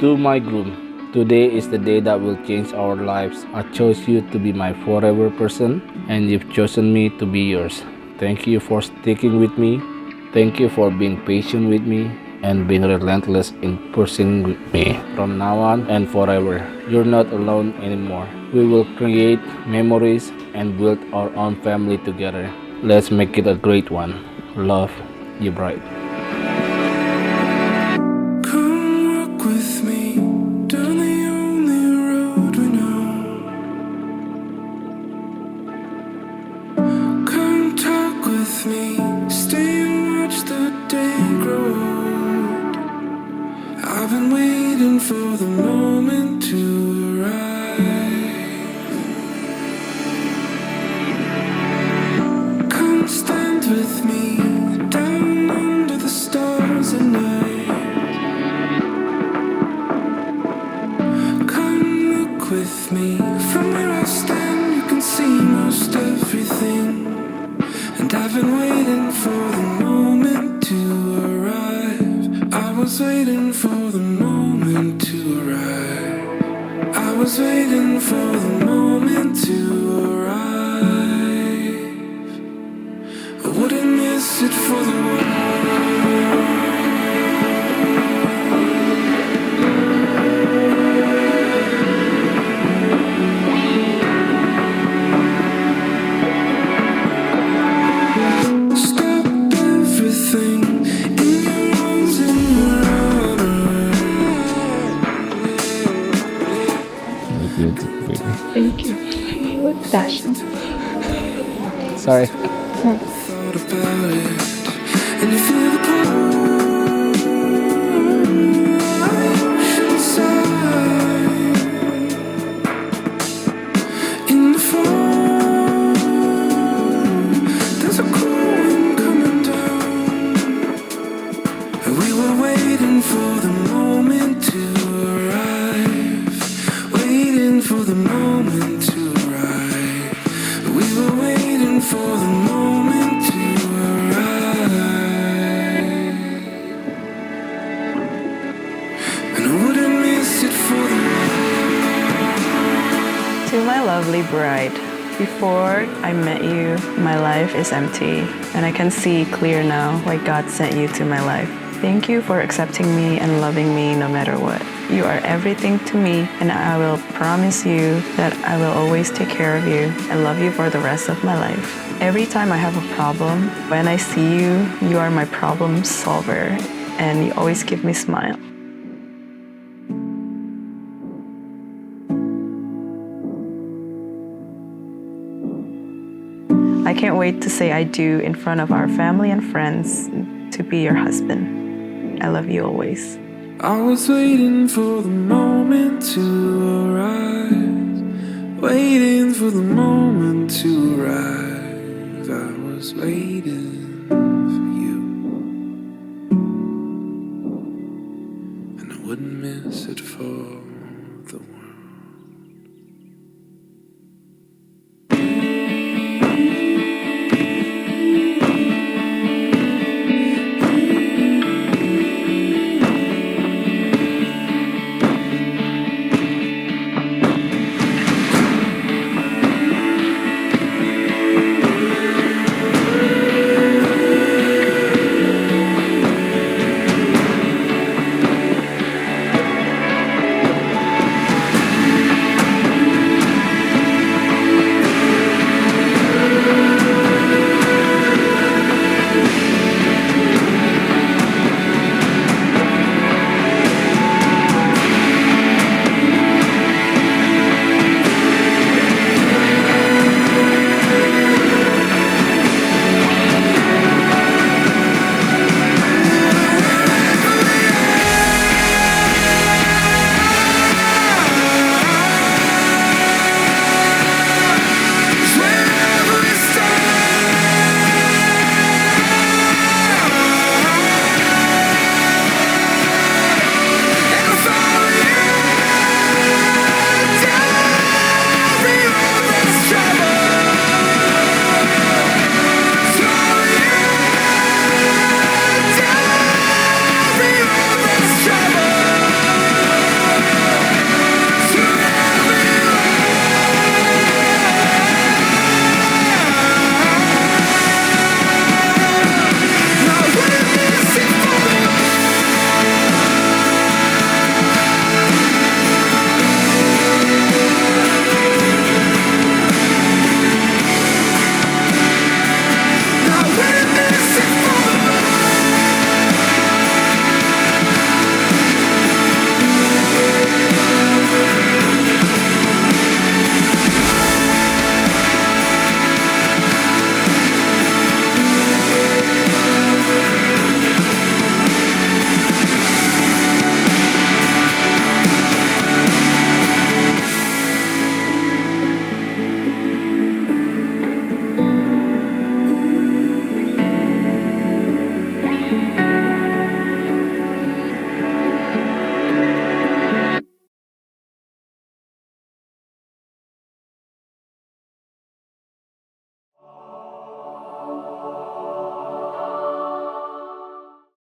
To my groom, today is the day that will change our lives. I chose you to be my forever person, and you've chosen me to be yours. Thank you for sticking with me. Thank you for being patient with me and being relentless in pursuing with me. From now on and forever, you're not alone anymore. We will create memories and build our own family together. Let's make it a great one. Love, your bride. Come walk with me down the only road we know. Come talk with me, stay and watch the day grow old. I've been waiting for the moment to arrive. Come stand with me down under the stars at night. Come look with me from where I stand. You can see most everything. And I've been waiting for the moment to arrive. I was waiting for the moment to arrive. I was waiting for the moment to arrive. I wouldn't miss it for the world. Stop everything in your arms and your armor. Thank you. What passion. Sorry. Thought about it, and you feel the ocean side in the fall. There's a cool wind coming down, and we were waiting for the moment to arrive. Waiting for the moment to arrive. We were waiting for the moment to arrive. And I wouldn't miss it for the To my lovely bride, before I met you, my life is empty, and I can see clear now why God sent you to my life. Thank you for accepting me and loving me no matter what. You are everything to me, and I will promise you that I will always take care of you and love you for the rest of my life. Every time I have a problem, when I see you, you are my problem solver, and you always give me a smile. I can't wait to say I do in front of our family and friends to be your husband. I love you always. I was waiting for the moment to arrive. Waiting for the moment to arrive. I was waiting for you, and I wouldn't miss it for